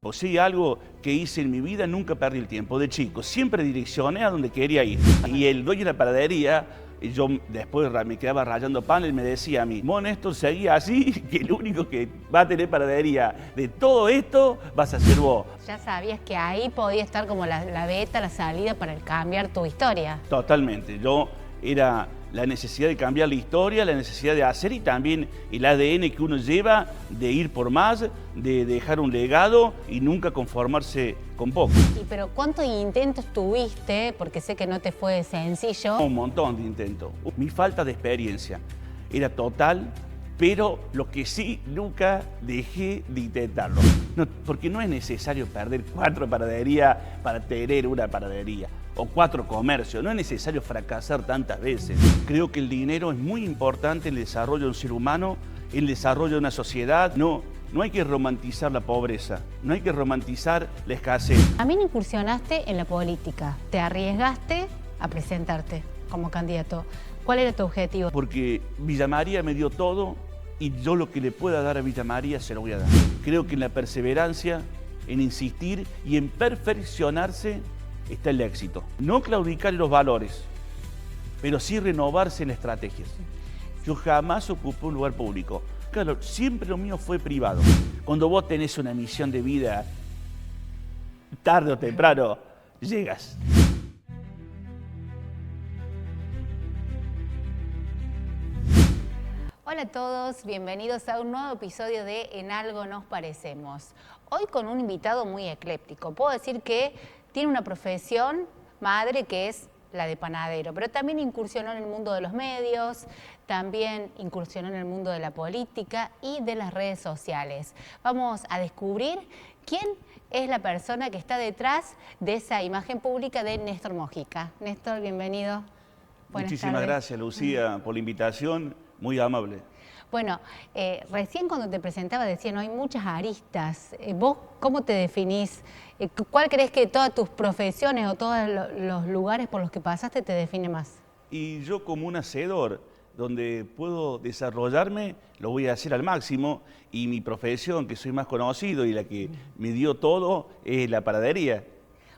O sea, algo que hice en mi vida, nunca perdí el tiempo. De chico, siempre direccioné a donde quería ir. Y el dueño de la panadería, yo después me quedaba rayando pan, él me decía a mí, vos Néstor, seguí así, que el único que va a tener panadería de todo esto vas a ser vos. Ya sabías que ahí podía estar como la beta, la salida para cambiar tu historia. Totalmente. Yo era la necesidad de cambiar la historia, la necesidad de hacer y también el ADN que uno lleva de ir por más, de dejar un legado y nunca conformarse con poco. Pero ¿cuántos intentos tuviste? Porque sé que no te fue sencillo. Un montón de intentos. Mi falta de experiencia era total, pero lo que sí, nunca dejé de intentarlo. No, porque no es necesario perder 4 panaderías para tener una panadería. O 4 comercios, no es necesario fracasar tantas veces. Creo que el dinero es muy importante en el desarrollo de un ser humano, en el desarrollo de una sociedad. No hay que romantizar la pobreza, no hay que romantizar la escasez. También incursionaste en la política, te arriesgaste a presentarte como candidato. ¿Cuál era tu objetivo? Porque Villa María me dio todo y yo lo que le pueda dar a Villa María se lo voy a dar. Creo que en la perseverancia, en insistir y en perfeccionarse está el éxito. No claudicar en los valores, pero sí renovarse en estrategias. Yo jamás ocupé un lugar público. Claro, siempre lo mío fue privado. Cuando vos tenés una misión de vida, tarde o temprano, llegas. Hola a todos, bienvenidos a un nuevo episodio de En Algo Nos Parecemos. Hoy con un invitado muy ecléctico. Puedo decir que tiene una profesión madre que es la de panadero, pero también incursionó en el mundo de los medios, también incursionó en el mundo de la política y de las redes sociales. Vamos a descubrir quién es la persona que está detrás de esa imagen pública de Néstor Mojica. Néstor, bienvenido. Muchísimas gracias, Lucía, por la invitación, muy amable. Bueno, recién cuando te presentaba decía, no hay muchas aristas. ¿Vos cómo te definís? ¿Cuál crees que todas tus profesiones o todos los lugares por los que pasaste te define más? Y yo como un hacedor, donde puedo desarrollarme, lo voy a hacer al máximo. Y mi profesión, que soy más conocido y la que me dio todo, es la panadería.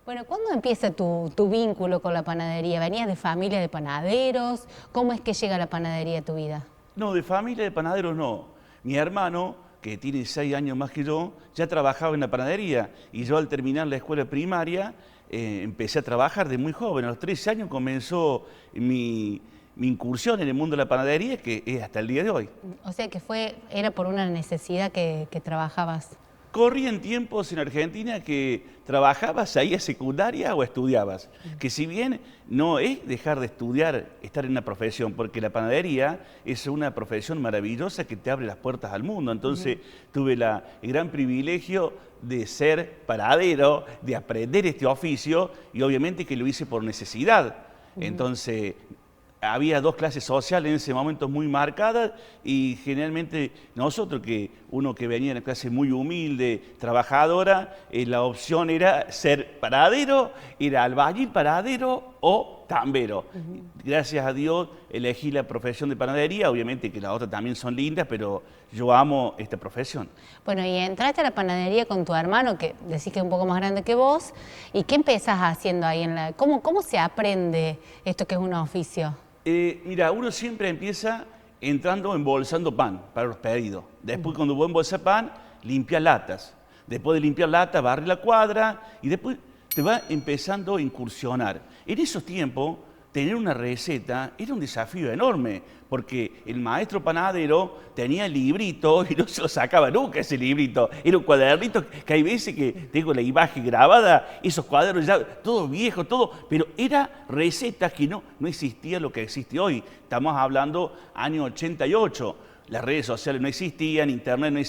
Bueno, ¿cuándo empieza tu vínculo con la panadería? ¿Venías de familia de panaderos? ¿Cómo es que llega la panadería a tu vida? No, de familia de panaderos no. Mi hermano, que tiene 6 años más que yo, ya trabajaba en la panadería. Y yo al terminar la escuela primaria empecé a trabajar de muy joven. A los 13 años comenzó mi incursión en el mundo de la panadería, que es hasta el día de hoy. O sea que era por una necesidad que trabajabas. Corrí en tiempos en Argentina que trabajabas ahí a secundaria o estudiabas. Que si bien no es dejar de estudiar, estar en una profesión, porque la panadería es una profesión maravillosa que te abre las puertas al mundo. Entonces tuve el gran privilegio de ser panadero, de aprender este oficio y obviamente que lo hice por necesidad. Entonces había 2 clases sociales en ese momento muy marcadas y generalmente nosotros, uno que venía de una clase muy humilde, trabajadora, la opción era ser panadero, era albañil, panadero o tambero. Gracias a Dios elegí la profesión de panadería, obviamente que las otras también son lindas, pero yo amo esta profesión. Bueno, y entraste a la panadería con tu hermano, que decís que es un poco más grande que vos, ¿y qué empezás haciendo ahí? ¿Cómo se aprende esto que es un oficio? Mira, uno siempre empieza entrando embolsando pan para los pedidos. Después, cuando vos embolsas pan, limpia latas. Después de limpiar latas, barre la cuadra y después te va empezando a incursionar. En esos tiempos, tener una receta era un desafío enorme, porque el maestro panadero tenía el librito y no se lo sacaba nunca ese librito. Era un cuadernito que hay veces que tengo la imagen grabada, esos cuadernos ya todo viejo, todo, pero era recetas que no existía lo que existe hoy. Estamos hablando año 88. Las redes sociales no existían, internet no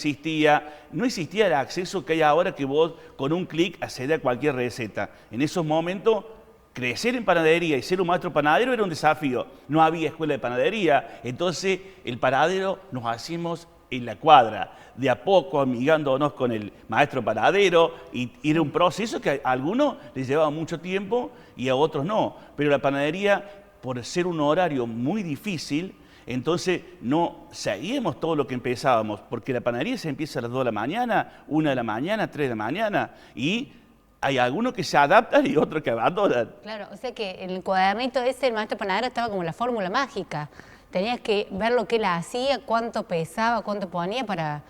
existía el acceso que hay ahora que vos con un clic accedes a cualquier receta. En esos momentos, crecer en panadería y ser un maestro panadero era un desafío. No había escuela de panadería, entonces el panadero nos hacíamos en la cuadra, de a poco amigándonos con el maestro panadero, y era un proceso que a algunos les llevaba mucho tiempo y a otros no. Pero la panadería, por ser un horario muy difícil, Entonces no seguíamos todo lo que empezábamos, porque la panadería se empieza a las 2 de la mañana, 1 de la mañana, 3 de la mañana, y hay algunos que se adaptan y otros que abandonan. Claro, o sea que en el cuadernito ese el maestro panadero estaba como la fórmula mágica. Tenías que ver lo que él hacía, cuánto pesaba, cuánto ponía para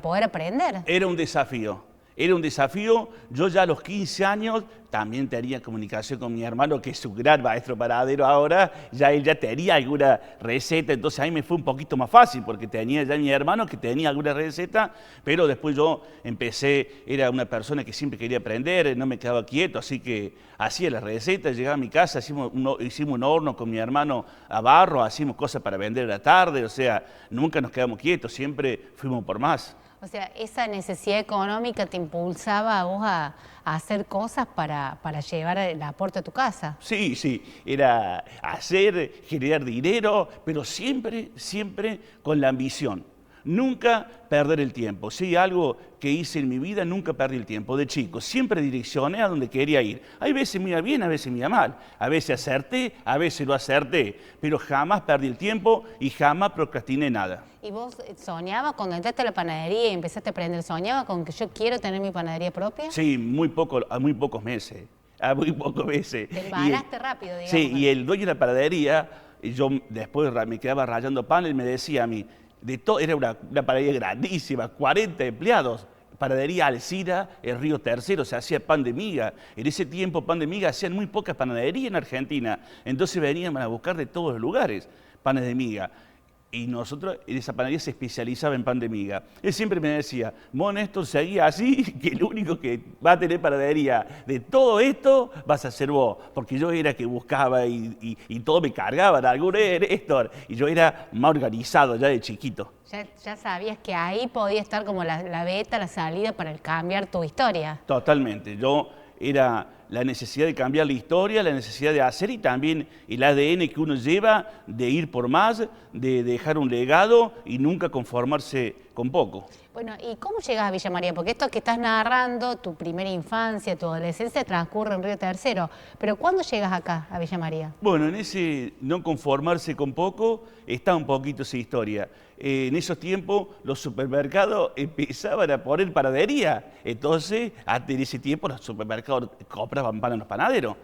poder aprender. Era un desafío. Era un desafío. Yo ya a los 15 años también tenía comunicación con mi hermano, que es su gran maestro panadero ahora. Ya él ya tenía alguna receta, entonces a mí me fue un poquito más fácil, porque tenía ya mi hermano que tenía alguna receta, pero después yo empecé, era una persona que siempre quería aprender, no me quedaba quieto, así que hacía las recetas, llegaba a mi casa, hicimos un horno con mi hermano a barro, hacíamos cosas para vender a la tarde, o sea, nunca nos quedamos quietos, siempre fuimos por más. O sea, esa necesidad económica te impulsaba a vos a hacer cosas para llevar el aporte a tu casa. Sí, sí, era hacer, generar dinero, pero siempre, siempre con la ambición. Nunca perder el tiempo. Sí, algo que hice en mi vida, nunca perdí el tiempo. De chico, siempre direccioné a donde quería ir. Hay veces me iba bien, a veces me iba mal. A veces acerté, a veces lo acerté. Pero jamás perdí el tiempo y jamás procrastiné nada. ¿Y vos soñabas cuando entraste a la panadería y empezaste a aprender? ¿Soñabas con que yo quiero tener mi panadería propia? Sí, a muy pocos meses. A muy pocos meses. Te embalaste rápido, digamos. Sí, y el dueño de la panadería, yo después me quedaba rayando pan, él me decía a mí, era una panadería grandísima, 40 empleados, panadería Alcira, el Río Tercero, se hacía pan de miga. En ese tiempo pan de miga hacían muy pocas panaderías en Argentina, entonces venían a buscar de todos los lugares panes de miga. Y nosotros, en esa panadería se especializaba en pan de miga. Él siempre me decía, vos Néstor, seguía así, que el único que va a tener panadería de todo esto vas a ser vos. Porque yo era que buscaba y todo me cargaban, alguno era Néstor. Y yo era más organizado ya de chiquito. Ya sabías que ahí podía estar como la beta, la salida para cambiar tu historia. Totalmente. Yo era la necesidad de cambiar la historia, la necesidad de hacer y también el ADN que uno lleva de ir por más, de dejar un legado y nunca conformarse con poco. Bueno, ¿y cómo llegas a Villa María? Porque esto que estás narrando, tu primera infancia, tu adolescencia, transcurre en Río Tercero. Pero ¿cuándo llegas acá, a Villa María? Bueno, en ese no conformarse con poco está un poquito esa historia. En esos tiempos los supermercados empezaban a poner panadería. Entonces, en ese tiempo los supermercados compraban pan a los panaderos.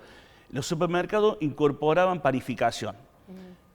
Los supermercados incorporaban panificación.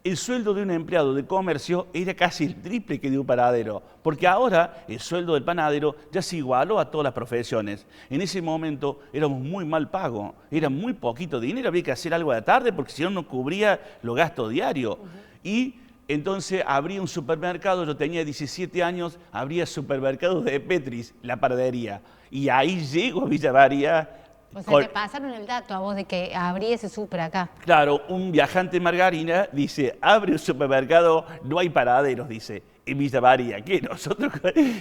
El sueldo de un empleado de comercio era casi el triple que de un panadero, porque ahora el sueldo del panadero ya se igualó a todas las profesiones. En ese momento éramos muy mal pagos, era muy poquito dinero, había que hacer algo a la tarde porque si no, no cubría los gastos diarios. Y entonces abría un supermercado, yo tenía 17 años, abría supermercados de Petris, la panadería. Y ahí llego a Villa María. O sea, te pasaron el dato a vos de que abría ese súper acá. Claro, un viajante margarina dice, abre un supermercado, no hay paraderos, dice, en Villa María. Que nosotros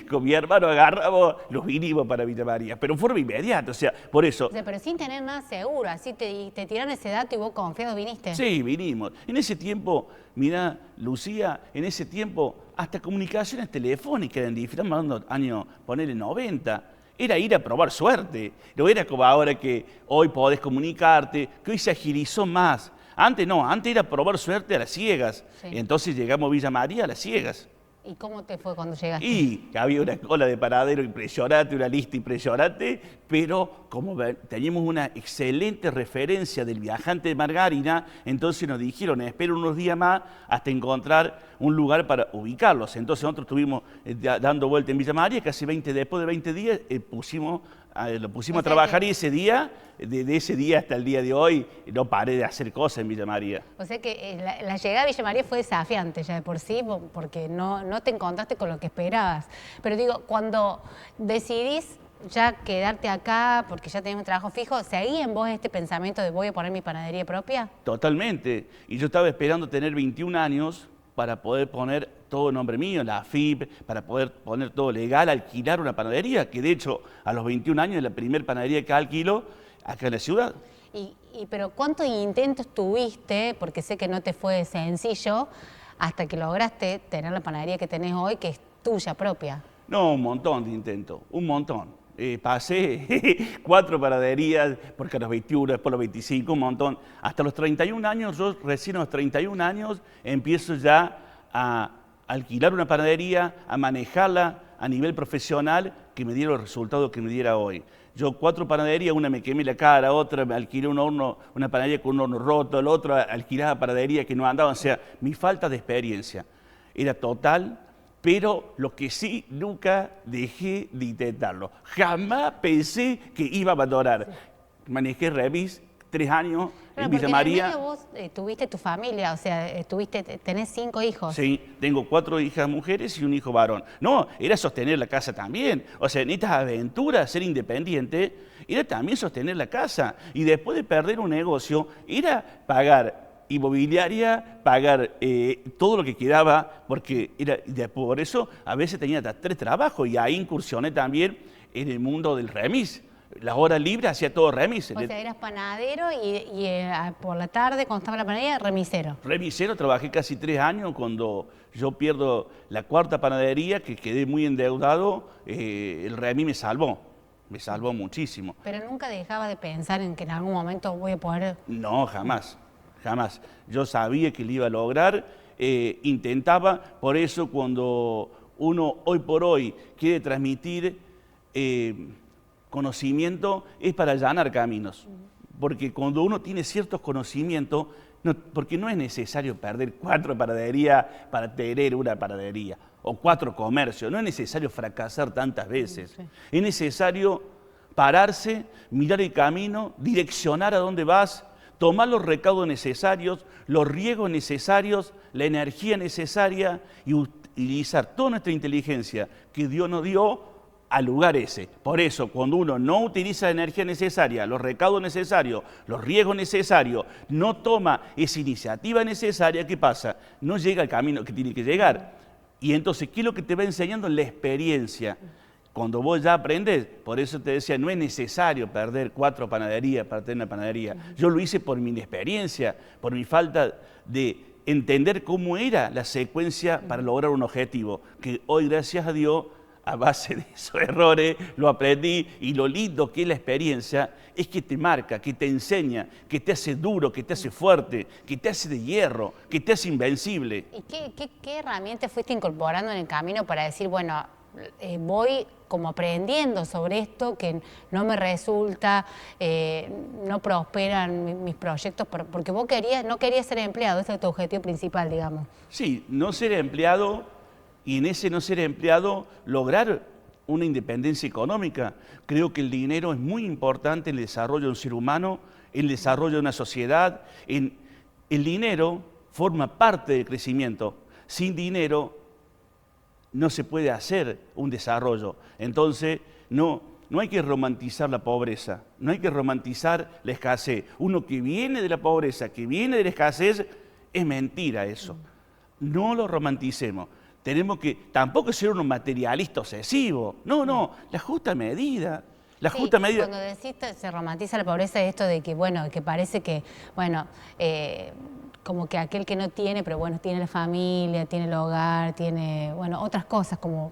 con mi hermano agarramos, los vinimos para Villa María, pero forma inmediata, o sea, por eso. O sea, pero sin tener nada seguro, así te tiraron ese dato y vos confiado viniste. Sí, vinimos. En ese tiempo, mirá, Lucía, en ese tiempo, hasta comunicaciones telefónicas eran difíciles, estamos hablando años, ponele 90. Era ir a probar suerte, no era como ahora que hoy podés comunicarte, que hoy se agilizó más. Antes no, antes era probar suerte a las ciegas. Sí. Entonces llegamos a Villa María a las ciegas. ¿Y cómo te fue cuando llegaste? Y había una cola de panadero impresionante, una lista impresionante, pero como teníamos una excelente referencia del viajante de margarina, entonces nos dijeron, espera unos días más hasta encontrar un lugar para ubicarlos. Entonces nosotros estuvimos dando vuelta en Villa María, casi después de 20 días lo pusimos a trabajar y ese día, de ese día hasta el día de hoy, no paré de hacer cosas en Villa María. O sea que la llegada a Villa María fue desafiante ya de por sí, porque no te encontraste con lo que esperabas. Pero digo, cuando decidís ya quedarte acá, porque ya tenés un trabajo fijo, ¿seguí en vos este pensamiento de voy a poner mi panadería propia? Totalmente. Y yo estaba esperando tener 21 años para poder poner todo en nombre mío, la AFIP, para poder poner todo legal, alquilar una panadería, que de hecho a los 21 años es la primera panadería que alquilo acá en la ciudad. Pero ¿cuántos intentos tuviste? Porque sé que no te fue sencillo, hasta que lograste tener la panadería que tenés hoy, que es tuya propia. No, un montón de intentos, un montón. Pasé 4 panaderías, porque a los 21, después a los 25, un montón. Hasta los 31 años, yo recién a los 31 años empiezo ya a alquilar una panadería, a manejarla a nivel profesional, que me diera los resultados que me diera hoy. Yo 4 panaderías, una me quemé la cara, otra me alquilé un horno, una panadería con un horno roto, la otra alquilaba panadería que no andaba. O sea, mi falta de experiencia era total, pero lo que sí, nunca dejé de intentarlo. Jamás pensé que iba a abandonar. Sí. Manejé remis 3 años en Villa María. En el medio vos tuviste tu familia, o sea, tenés 5 hijos. Sí, tengo 4 hijas mujeres y un hijo varón. No, era sostener la casa también. O sea, en estas aventuras, ser independiente, era también sostener la casa. Y después de perder un negocio, era pagar inmobiliaria, pagar todo lo que quedaba, porque por eso a veces tenía hasta 3 trabajos y ahí incursioné también en el mundo del remis. Las horas libres hacía todo remis. O sea, eras panadero y por la tarde, cuando estaba en la panadería, remisero. Remisero, trabajé casi 3 años. Cuando yo pierdo la 4ª panadería, que quedé muy endeudado, el remis me salvó muchísimo. Pero nunca dejaba de pensar en que en algún momento voy a poder... No, jamás, jamás. Yo sabía que lo iba a lograr, intentaba, por eso cuando uno hoy por hoy quiere transmitir... conocimiento es para allanar caminos, porque cuando uno tiene ciertos conocimientos, porque no es necesario perder 4 panaderías para tener una panadería, o 4 comercios, no es necesario fracasar tantas veces, es necesario pararse, mirar el camino, direccionar a dónde vas, tomar los recaudos necesarios, los riegos necesarios, la energía necesaria y utilizar toda nuestra inteligencia que Dios nos dio al lugar ese. Por eso, cuando uno no utiliza la energía necesaria, los recaudos necesarios, los riesgos necesarios, no toma esa iniciativa necesaria, ¿qué pasa? No llega al camino que tiene que llegar. Y entonces, ¿qué es lo que te va enseñando? La experiencia. Cuando vos ya aprendes, por eso te decía, no es necesario perder 4 panaderías para tener una panadería. Yo lo hice por mi inexperiencia, por mi falta de entender cómo era la secuencia para lograr un objetivo, que hoy, gracias a Dios, a base de esos errores, lo aprendí, y lo lindo que es la experiencia es que te marca, que te enseña, que te hace duro, que te hace fuerte, que te hace de hierro, que te hace invencible. ¿Y qué herramientas fuiste incorporando en el camino para decir, bueno, voy como aprendiendo sobre esto, que no me resulta, no prosperan mis proyectos, porque vos no querías ser empleado, ese es tu objetivo principal, digamos? Sí, no ser empleado. Y en ese no ser empleado, lograr una independencia económica. Creo que el dinero es muy importante en el desarrollo de un ser humano, en el desarrollo de una sociedad. El dinero forma parte del crecimiento. Sin dinero no se puede hacer un desarrollo. Entonces, no hay que romantizar la pobreza, no hay que romantizar la escasez. Uno que viene de la pobreza, que viene de la escasez, es mentira eso. No lo romanticemos. Tenemos que tampoco ser unos materialistas obsesivos. No, la justa medida. La justa medida. Cuando decís se romantiza la pobreza, esto de que, bueno, que parece que, bueno, como que aquel que no tiene, pero bueno, tiene la familia, tiene el hogar, tiene, bueno, otras cosas, como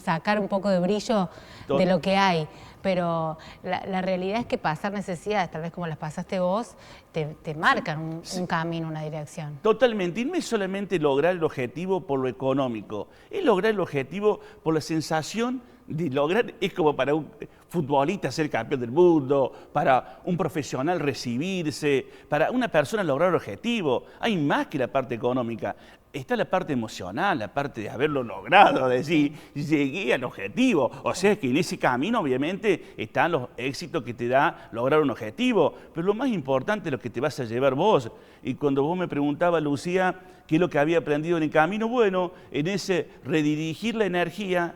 sacar un poco de brillo de lo que hay. Pero la realidad es que pasar necesidades, tal vez como las pasaste vos, te marcan un camino, una dirección. Totalmente. Y no es solamente lograr el objetivo por lo económico, es lograr el objetivo por la sensación de lograr, es como para un futbolista ser campeón del mundo, para un profesional recibirse, para una persona lograr el objetivo. Hay más que la parte económica. Está la parte emocional, la parte de haberlo logrado, de decir, llegué al objetivo. O sea que en ese camino, obviamente, están los éxitos que te da lograr un objetivo. Pero lo más importante es lo que te vas a llevar vos. Y cuando vos me preguntabas, Lucía, qué es lo que había aprendido en el camino, bueno, en ese redirigir la energía,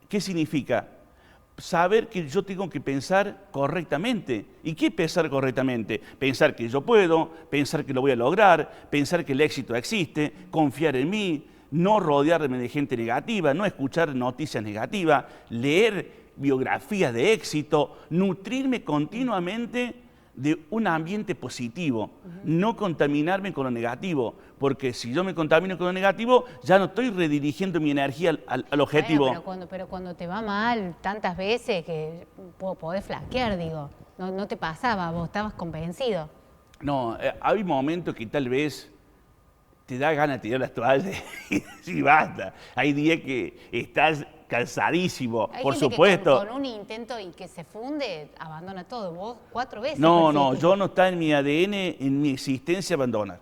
¿qué significa? Saber que yo tengo que pensar correctamente. ¿Y qué pensar correctamente? Pensar que yo puedo, pensar que lo voy a lograr, pensar que el éxito existe, confiar en mí, no rodearme de gente negativa, no escuchar noticias negativas, leer biografías de éxito, nutrirme continuamente de un ambiente positivo, no contaminarme con lo negativo, porque si yo me contamino con lo negativo, ya no estoy redirigiendo mi energía al objetivo. Bueno, pero cuando te va mal tantas veces que podés flaquear, digo, no te pasaba, vos estabas convencido. No, hay momentos que tal vez te da ganas de tirar las toallas y decir basta. Hay días que estás cansadísimo, Hay por gente supuesto. que con un intento y que se funde, abandona todo. Vos 4 veces. No, persististe. yo no está en mi ADN, en mi existencia abandonar.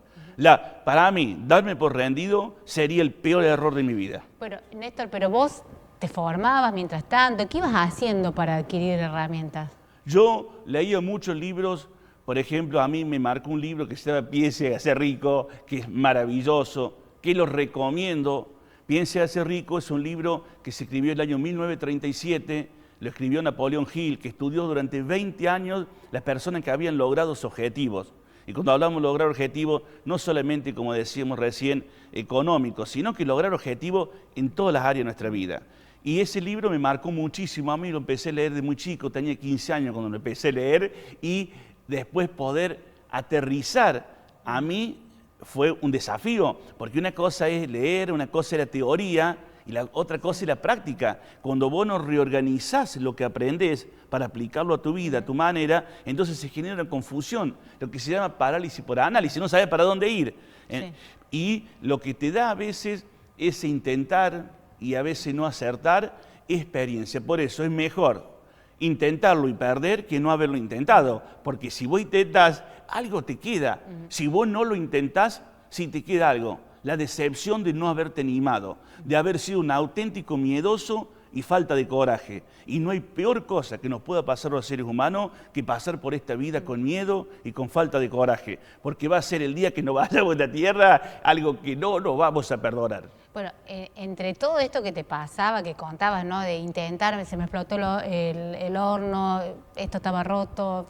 Para mí, darme por rendido sería el peor error de mi vida. Pero, Néstor, pero vos te formabas mientras tanto. ¿Qué ibas haciendo para adquirir herramientas? Yo leía muchos libros, por ejemplo, a mí me marcó un libro que se llama Piense a ser rico, que es maravilloso, que lo recomiendo. Piense a ser rico es un libro que se escribió en el año 1937, lo escribió Napoleón Hill, que estudió durante 20 años las personas que habían logrado sus objetivos. Y cuando hablamos de lograr objetivos, no solamente, como decíamos recién, económicos, sino que lograr objetivos en todas las áreas de nuestra vida. Y ese libro me marcó muchísimo, a mí lo empecé a leer de muy chico, tenía 15 años cuando lo empecé a leer, y después poder aterrizar a mí fue un desafío, porque una cosa es leer, una cosa es la teoría, y la otra cosa es la práctica. Cuando vos no reorganizás lo que aprendés para aplicarlo a tu vida, a tu manera, entonces se genera una confusión, lo que se llama parálisis por análisis, no sabes para dónde ir. Sí. Y lo que te da a veces es intentar y a veces no acertar experiencia. Por eso es mejor intentarlo y perder que no haberlo intentado, porque si vos intentás, algo te queda. Si vos no lo intentás, sí te queda algo. La decepción de no haberte animado, de haber sido un auténtico miedoso y falta de coraje. Y no hay peor cosa que nos pueda pasar a los seres humanos que pasar por esta vida con miedo y con falta de coraje, porque va a ser el día que nos vayamos de la tierra algo que no nos vamos a perdonar. Bueno, entre todo esto que te pasaba, que contabas, ¿no? De intentar, se me explotó el horno, esto estaba roto,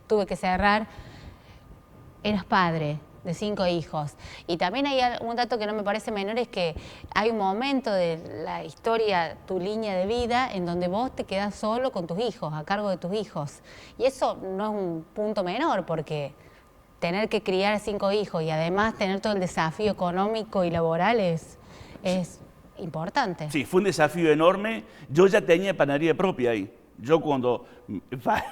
tuve que cerrar. Eras padre de 5 hijos. Y también hay un dato que no me parece menor, es que hay un momento de la historia, tu línea de vida, en donde vos te quedás solo con tus hijos, a cargo de tus hijos. Y eso no es un punto menor, porque tener que criar 5 hijos y además tener todo el desafío económico y laboral es importante. Sí, fue un desafío enorme. Yo ya tenía panadería propia ahí. Yo cuando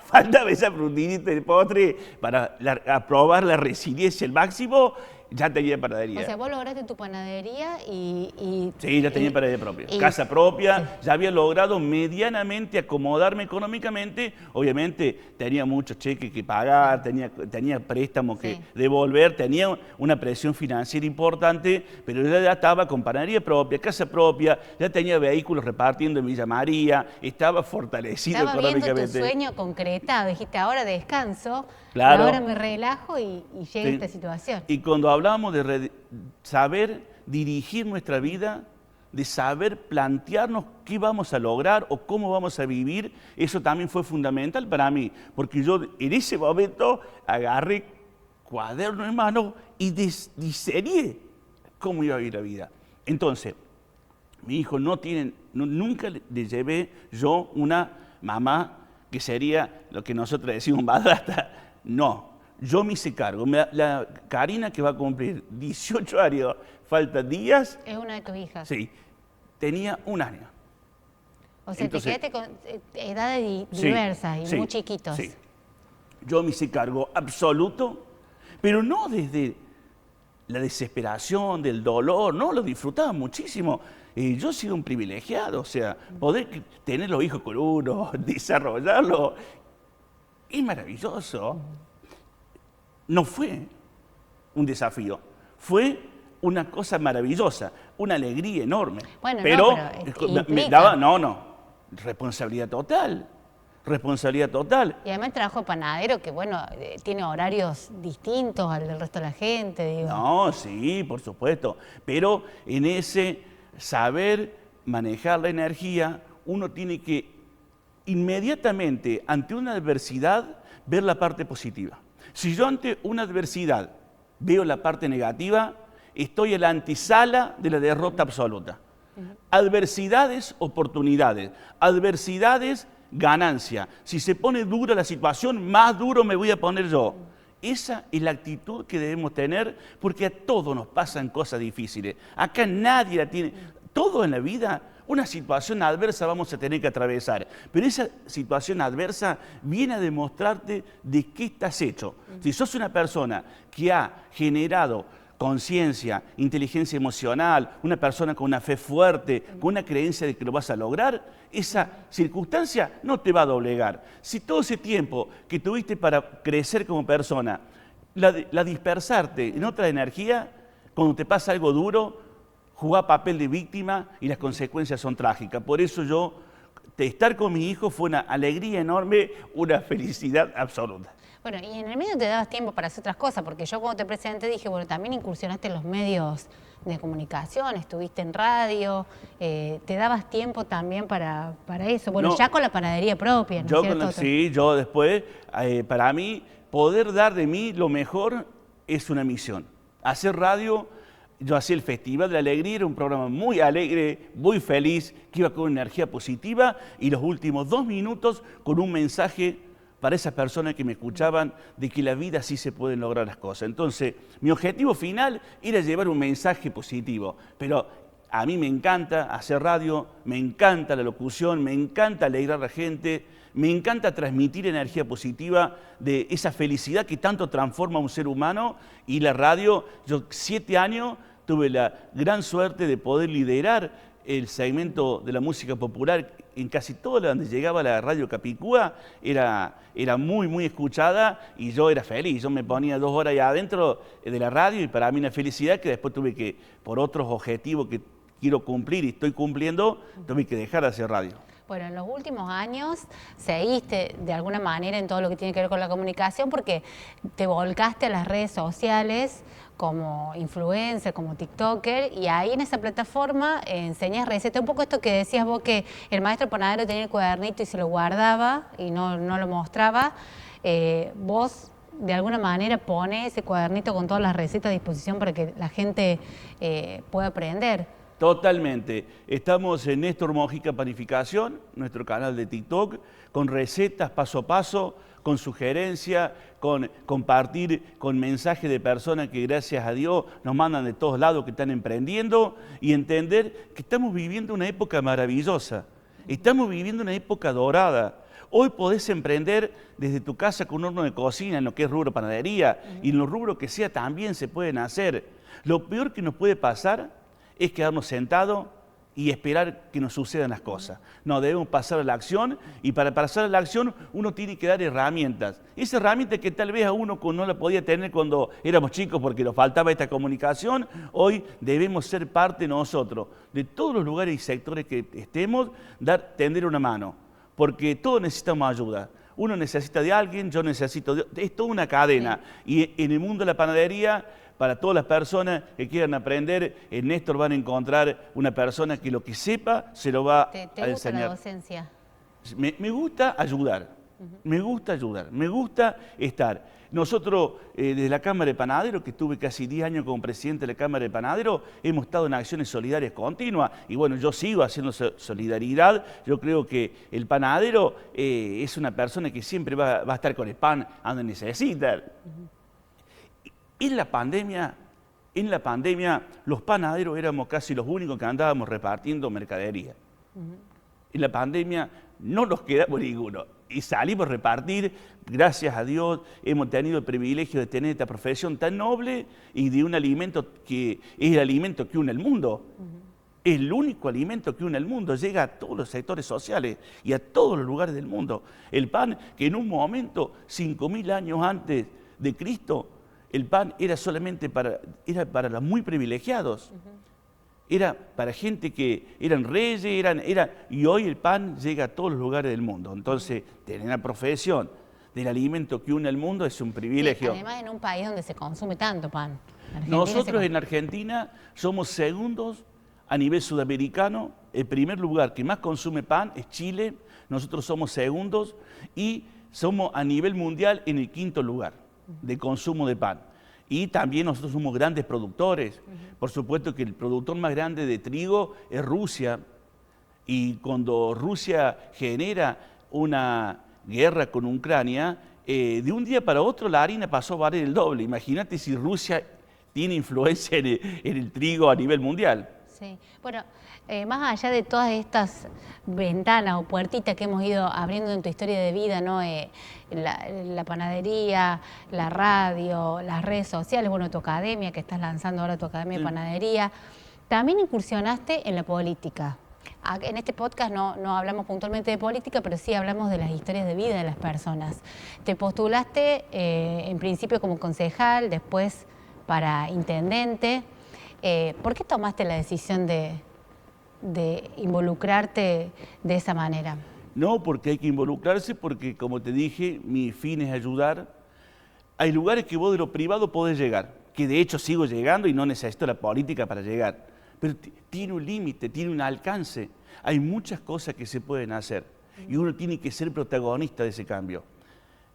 faltaba esa frutillita de postre para aprobar la resiliencia al máximo, ya tenía panadería. O sea, vos lograste tu panadería y sí, ya tenía panadería propia. y Casa propia, ya había logrado medianamente acomodarme económicamente. Obviamente tenía muchos cheques que pagar, tenía préstamos que devolver, tenía una presión financiera importante, pero yo ya estaba con panadería propia, casa propia, ya tenía vehículos repartiendo en Villa María, estaba fortalecido estaba económicamente. viendo tu sueño concretado, dijiste, ahora descanso, Claro. y ahora me relajo y llega esta situación. Y cuando hablamos de saber dirigir nuestra vida, de saber plantearnos qué vamos a lograr o cómo vamos a vivir, eso también fue fundamental para mí, porque yo en ese momento agarré cuaderno en mano y diseñé cómo iba a vivir la vida. Entonces, mi hijo nunca le llevé yo una mamá que sería lo que nosotros decimos madrastra. No, yo me hice cargo. La Karina, que va a cumplir 18 años, faltan días. Es una de tus hijas. Sí, tenía 1 año. O sea, Entonces, te quedaste con edades sí, diversas y sí, muy chiquitos. Sí. Yo me hice cargo absoluto, pero no desde la desesperación, del dolor, no, lo disfrutaba muchísimo. Yo he sido un privilegiado, o sea, poder tener los hijos con uno, desarrollarlo, es maravilloso. No fue un desafío, fue una cosa maravillosa, una alegría enorme. Bueno, pero me me daba, responsabilidad total. Responsabilidad total. Y además el trabajo de panadero, que bueno, tiene horarios distintos al del resto de la gente, digo. No, sí, por supuesto. Pero en ese saber manejar la energía, uno tiene que inmediatamente, ante una adversidad, ver la parte positiva. Si yo ante una adversidad veo la parte negativa, estoy en la antesala de la derrota absoluta. Adversidades, oportunidades. Adversidades, ganancia. Si se pone dura la situación, más duro me voy a poner yo. Esa es la actitud que debemos tener, porque a todos nos pasan cosas difíciles. Acá nadie la tiene. Todo en la vida, una situación adversa vamos a tener que atravesar. Pero esa situación adversa viene a demostrarte de qué estás hecho. Si sos una persona que ha generado conciencia, inteligencia emocional, una persona con una fe fuerte, con una creencia de que lo vas a lograr, esa circunstancia no te va a doblegar. Si todo ese tiempo que tuviste para crecer como persona, la dispersarte en otra energía, cuando te pasa algo duro, jugás papel de víctima y las consecuencias son trágicas. Por eso yo, estar con mi hijo fue una alegría enorme, una felicidad absoluta. Bueno, y en el medio te dabas tiempo para hacer otras cosas, porque yo cuando te presenté dije, bueno, también incursionaste en los medios de comunicación, estuviste en radio, te dabas tiempo también para eso. Bueno, no, ya con la panadería propia, ¿no es cierto? Sí, yo después, para mí, poder dar de mí lo mejor es una misión. Hacer radio, yo hacía el Festival de la Alegría, era un programa muy alegre, muy feliz, que iba con energía positiva, y los últimos 2 minutos con un mensaje para esas personas que me escuchaban de que la vida sí se pueden lograr las cosas. Entonces, mi objetivo final era llevar un mensaje positivo, pero a mí me encanta hacer radio, me encanta la locución, me encanta alegrar a la gente, me encanta transmitir energía positiva de esa felicidad que tanto transforma a un ser humano, y la radio, yo 7 años tuve la gran suerte de poder liderar el segmento de la música popular en casi todo donde llegaba la radio Capicúa, era muy, muy escuchada, y yo era feliz. Yo me ponía 2 horas ahí adentro de la radio, y para mí una felicidad que después tuve que, por otros objetivos que quiero cumplir y estoy cumpliendo, tuve que dejar de hacer radio. Bueno, en los últimos años seguiste de alguna manera en todo lo que tiene que ver con la comunicación, porque te volcaste a las redes sociales como influencer, como TikToker, y ahí en esa plataforma enseñas recetas. Un poco esto que decías vos, que el maestro panadero tenía el cuadernito y se lo guardaba y no lo mostraba. Vos de alguna manera pones ese cuadernito con todas las recetas a disposición para que la gente pueda aprender. Totalmente. Estamos en Néstor Mojica Panificación, nuestro canal de TikTok, con recetas paso a paso, con sugerencias, con compartir con mensajes de personas que gracias a Dios nos mandan de todos lados, que están emprendiendo, y entender que estamos viviendo una época maravillosa, estamos viviendo una época dorada. Hoy podés emprender desde tu casa con un horno de cocina, en lo que es rubro panadería, y en los rubros que sea también se pueden hacer. Lo peor que nos puede pasar es quedarnos sentados y esperar que nos sucedan las cosas. No, debemos pasar a la acción, y para pasar a la acción uno tiene que dar herramientas. Esa herramienta que tal vez a uno no la podía tener cuando éramos chicos porque nos faltaba esta comunicación, hoy debemos ser parte nosotros, de todos los lugares y sectores que estemos, tender una mano, porque todos necesitamos ayuda. Uno necesita de alguien, yo necesito de... Es toda una cadena. Sí. Y en el mundo de la panadería, para todas las personas que quieran aprender, en Néstor van a encontrar una persona que lo que sepa se lo va a enseñar. ¿Te gusta la docencia? Me gusta ayudar, me gusta ayudar, me gusta estar. Nosotros, desde la Cámara de Panaderos, que estuve casi 10 años como presidente de la Cámara de Panaderos, hemos estado en acciones solidarias continuas, y bueno, yo sigo haciendo solidaridad. Yo creo que el panadero es una persona que siempre va a estar con el pan donde necesita. En la pandemia, los panaderos éramos casi los únicos que andábamos repartiendo mercadería. En la pandemia no nos quedamos ninguno y salimos a repartir. Gracias a Dios hemos tenido el privilegio de tener esta profesión tan noble y de un alimento que es el alimento que une el mundo. Es el único alimento que une el mundo, llega a todos los sectores sociales y a todos los lugares del mundo. El pan, que en un momento, 5.000 años antes de Cristo, el pan era solamente para los muy privilegiados. Era para gente que eran reyes, y hoy el pan llega a todos los lugares del mundo. Entonces, tener la profesión del alimento que une al mundo es un privilegio. Sí, además en un país donde se consume tanto pan. Nosotros en Argentina somos segundos a nivel sudamericano. El primer lugar que más consume pan es Chile. Nosotros somos segundos, y somos a nivel mundial en el 5º lugar de consumo de pan. Y también nosotros somos grandes productores. Por supuesto que el productor más grande de trigo es Rusia, y cuando Rusia genera una guerra con Ucrania, de un día para otro la harina pasó a valer el doble. Imagínate si Rusia tiene influencia en el trigo a nivel mundial. Sí, bueno, más allá de todas estas ventanas o puertitas que hemos ido abriendo en tu historia de vida, ¿no? La panadería, la radio, las redes sociales, bueno, tu academia, que estás lanzando ahora tu academia de panadería, también incursionaste en la política. En este podcast no hablamos puntualmente de política, pero sí hablamos de las historias de vida de las personas. Te postulaste en principio como concejal, después para intendente. ¿Por qué tomaste la decisión de involucrarte de esa manera? No, porque hay que involucrarse, porque como te dije, mi fin es ayudar. Hay lugares que vos de lo privado podés llegar, que de hecho sigo llegando y no necesito la política para llegar. Pero tiene un límite, tiene un alcance. Hay muchas cosas que se pueden hacer y uno tiene que ser protagonista de ese cambio.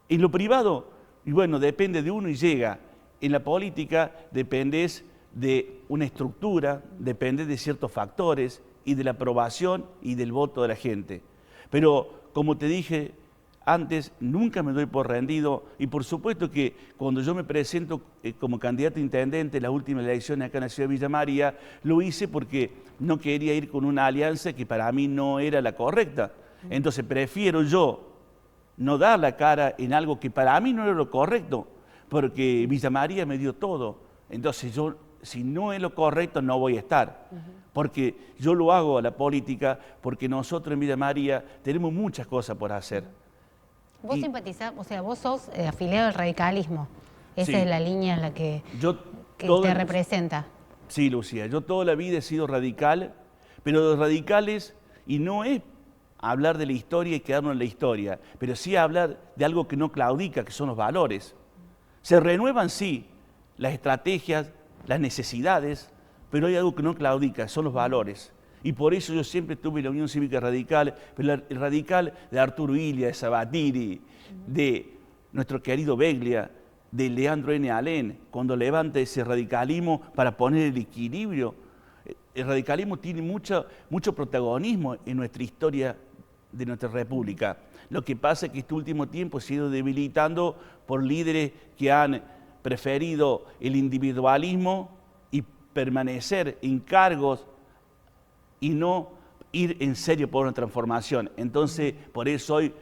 En lo privado, y bueno, depende de uno y llega. En la política dependes de una estructura, depende de ciertos factores y de la aprobación y del voto de la gente. Pero como te dije antes, nunca me doy por rendido y por supuesto que cuando yo me presento como candidato a intendente en las últimas elecciones acá en la ciudad de Villa María, lo hice porque no quería ir con una alianza que para mí no era la correcta. Entonces prefiero yo no dar la cara en algo que para mí no era lo correcto, porque Villa María me dio todo. Entonces yo, si no es lo correcto, no voy a estar. Porque yo lo hago a la política, porque nosotros en Villa María tenemos muchas cosas por hacer. Vos simpatizás, o sea, vos sos afiliado al radicalismo. Esa Sí. es la línea en la que te representa. Sí, Lucía, yo toda la vida he sido radical, pero los radicales, y no es hablar de la historia y quedarnos en la historia, pero sí hablar de algo que no claudica, que son los valores. Se renuevan, sí, las estrategias, las necesidades, pero hay algo que no claudica, son los valores. Y por eso yo siempre tuve la Unión Cívica Radical, pero el radical de Arturo Illia, de Sabatini, de nuestro querido Beglia, de Leandro N. Alén, cuando levanta ese radicalismo para poner el equilibrio. El radicalismo tiene mucho protagonismo en nuestra historia de nuestra república. Lo que pasa es que este último tiempo se ha ido debilitando por líderes que han preferido el individualismo y permanecer en cargos y no ir en serio por una transformación. Entonces, por eso hoy,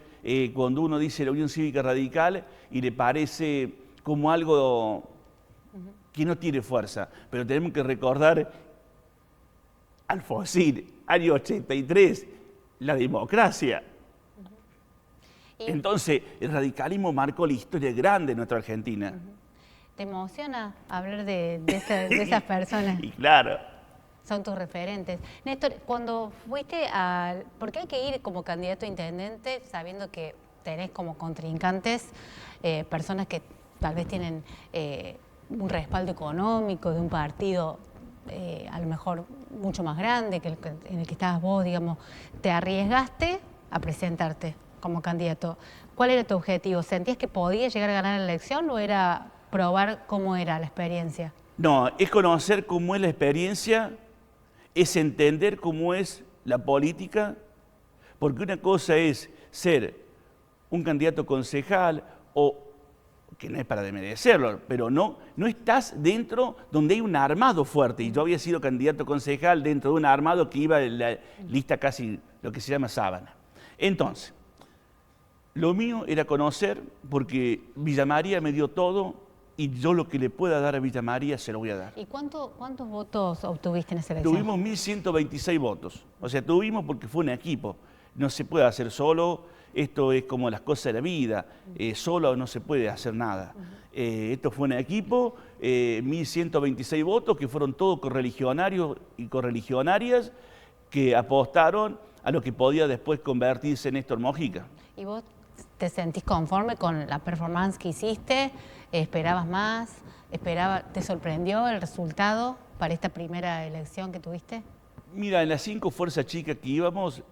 cuando uno dice la Unión Cívica Radical y le parece como algo que no tiene fuerza, pero tenemos que recordar Alfonsín, año 83, la democracia. Entonces, el radicalismo marcó la historia grande de nuestra Argentina. ¿Te emociona hablar de esas personas? Y claro. Son tus referentes. Néstor, cuando fuiste a... Porque hay que ir como candidato a intendente sabiendo que tenés como contrincantes personas que tal vez tienen un respaldo económico de un partido a lo mejor mucho más grande que en el que estabas vos, digamos. ¿Te arriesgaste a presentarte como candidato? ¿Cuál era tu objetivo? ¿Sentías que podías llegar a ganar la elección o era probar cómo era la experiencia? No, es conocer cómo es la experiencia, es entender cómo es la política, porque una cosa es ser un candidato concejal o que no es para desmerecerlo, pero no estás dentro donde hay un armado fuerte. Y yo había sido candidato concejal dentro de un armado que iba en la lista casi lo que se llama sábana. Entonces, lo mío era conocer, porque Villa María me dio todo y yo lo que le pueda dar a Villa María se lo voy a dar. ¿Y cuántos votos obtuviste en esa elección? Tuvimos 1.126 votos. O sea, tuvimos porque fue un equipo. No se puede hacer solo. Esto es como las cosas de la vida. Solo no se puede hacer nada. Esto fue un equipo, 1.126 votos, que fueron todos correligionarios y correligionarias que apostaron a lo que podía después convertirse en Néstor Mojica. ¿Y vos te sentís conforme con la performance que hiciste? ¿Esperabas más? ¿Te sorprendió el resultado para esta primera elección que tuviste? Mira, en las 5 fuerzas chicas que íbamos,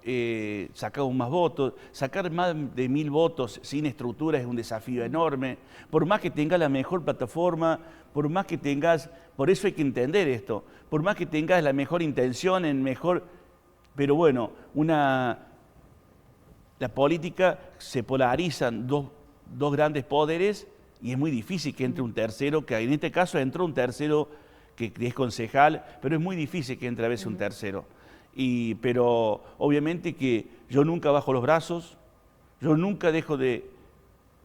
sacamos más votos. Sacar más de 1.000 votos sin estructura es un desafío enorme. Por más que tengas la mejor plataforma, por más que tengas, por eso hay que entender esto, por más que tengas la mejor intención, pero bueno, la política se polarizan dos grandes poderes y es muy difícil que entre un tercero, que en este caso entró un tercero que es concejal, pero es muy difícil que entre a veces un tercero. Pero obviamente que yo nunca bajo los brazos, yo nunca dejo de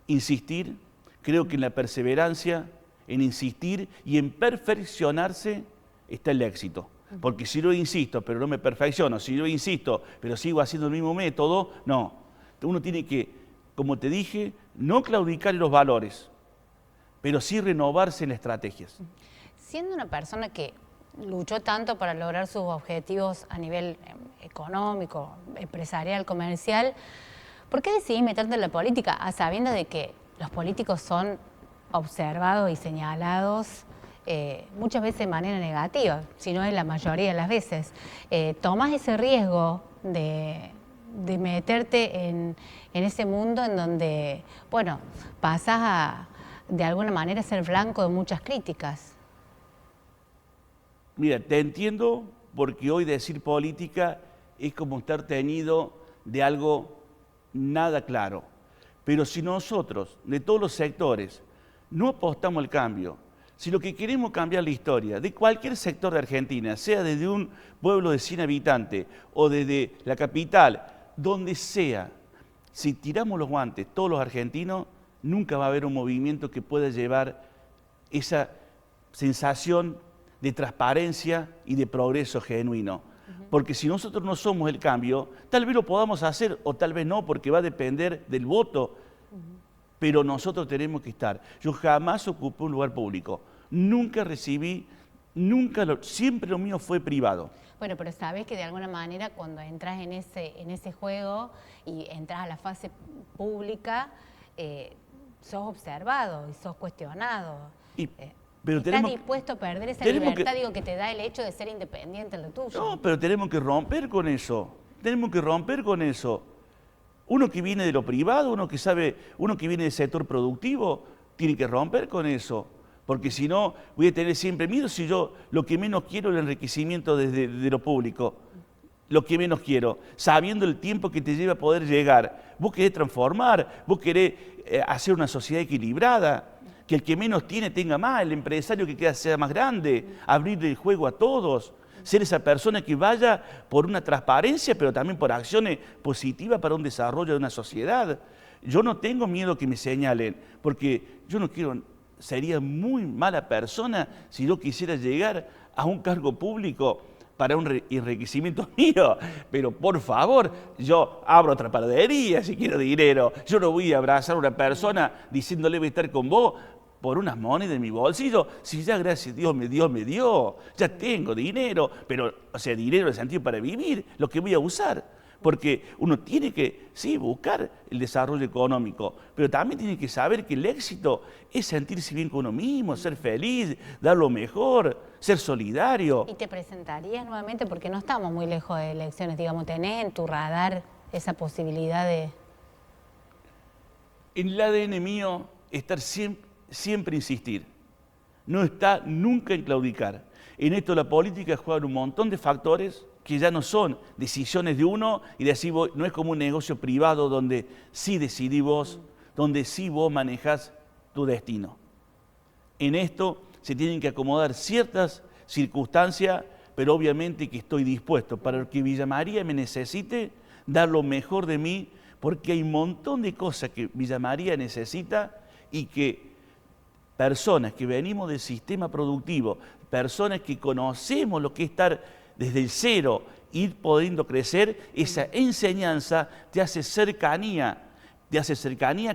insistir. Creo que en la perseverancia, en insistir y en perfeccionarse está el éxito. Porque si yo insisto, pero no me perfecciono, si yo insisto, pero sigo haciendo el mismo método, no. Uno tiene que, como te dije, no claudicar en los valores, pero sí renovarse en las estrategias. Siendo una persona que luchó tanto para lograr sus objetivos a nivel económico, empresarial, comercial, ¿por qué decidí meterte en la política a sabiendas de que los políticos son observados y señalados muchas veces de manera negativa, si no es la mayoría de las veces? ¿Tomás ese riesgo de meterte en ese mundo en donde, bueno, pasás a, de alguna manera, ser blanco de muchas críticas? Mira, te entiendo porque hoy decir política es como estar teñido de algo nada claro. Pero si nosotros, de todos los sectores, no apostamos al cambio, si lo que queremos cambiar la historia de cualquier sector de Argentina, sea desde un pueblo de 100 habitantes o desde la capital, donde sea, si tiramos los guantes todos los argentinos, nunca va a haber un movimiento que pueda llevar esa sensación de transparencia y de progreso genuino. Porque si nosotros no somos el cambio, tal vez lo podamos hacer o tal vez no, porque va a depender del voto. Pero nosotros tenemos que estar. Yo jamás ocupé un lugar público, nunca recibí, siempre lo mío fue privado. Bueno, pero sabes que de alguna manera cuando entras en ese juego y entras a la fase pública, sos observado y sos cuestionado. Pero ¿Estás dispuesto a perder esa libertad que te da el hecho de ser independiente en lo tuyo? No, pero tenemos que romper con eso. Tenemos que romper con eso. Uno que viene de lo privado, uno que viene del sector productivo, tiene que romper con eso. Porque si no, voy a tener siempre miedo si yo lo que menos quiero es el enriquecimiento de lo público. Lo que menos quiero, sabiendo el tiempo que te lleva a poder llegar. Vos querés transformar, vos querés hacer una sociedad equilibrada, que el que menos tiene tenga más, el empresario que sea más grande, abrirle el juego a todos, ser esa persona que vaya por una transparencia, pero también por acciones positivas para un desarrollo de una sociedad. Yo no tengo miedo que me señalen, porque yo no quiero, sería muy mala persona si yo quisiera llegar a un cargo público para un enriquecimiento mío, pero por favor, yo abro otra panadería si quiero dinero, yo no voy a abrazar a una persona diciéndole voy a estar con vos por unas monedas de mi bolsillo, si ya gracias a Dios me dio, ya tengo dinero, pero, o sea, dinero en el sentido para vivir, lo que voy a usar, porque uno tiene que, sí, buscar el desarrollo económico, pero también tiene que saber que el éxito es sentirse bien con uno mismo, ser feliz, dar lo mejor, ser solidario. ¿Y te presentarías nuevamente? Porque no estamos muy lejos de elecciones, digamos, ¿tenés en tu radar esa posibilidad de...? En el ADN mío, estar siempre insistir, no está nunca en claudicar. En esto la política juega un montón de factores que ya no son decisiones de uno y decir, no es como un negocio privado donde sí decidís vos, donde sí vos manejás tu destino. En esto se tienen que acomodar ciertas circunstancias, pero obviamente que estoy dispuesto para que Villa María me necesite, dar lo mejor de mí, porque hay un montón de cosas que Villa María necesita y que personas que venimos del sistema productivo, personas que conocemos lo que es estar desde el cero, ir pudiendo crecer, esa enseñanza te hace cercanía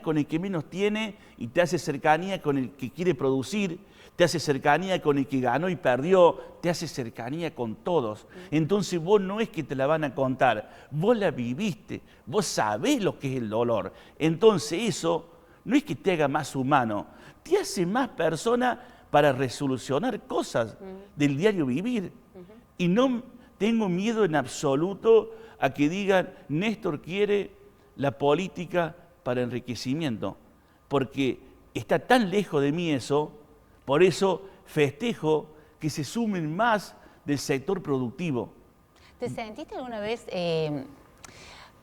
con el que menos tiene y te hace cercanía con el que quiere producir, te hace cercanía con el que ganó y perdió, te hace cercanía con todos. Entonces vos no es que te la van a contar, vos la viviste, vos sabés lo que es el dolor. Entonces eso no es que te haga más humano, te hace más persona para resolucionar cosas del diario vivir. Y no tengo miedo en absoluto a que digan, Néstor quiere la política para enriquecimiento, porque está tan lejos de mí eso, por eso festejo que se sumen más del sector productivo. ¿Te sentiste alguna vez,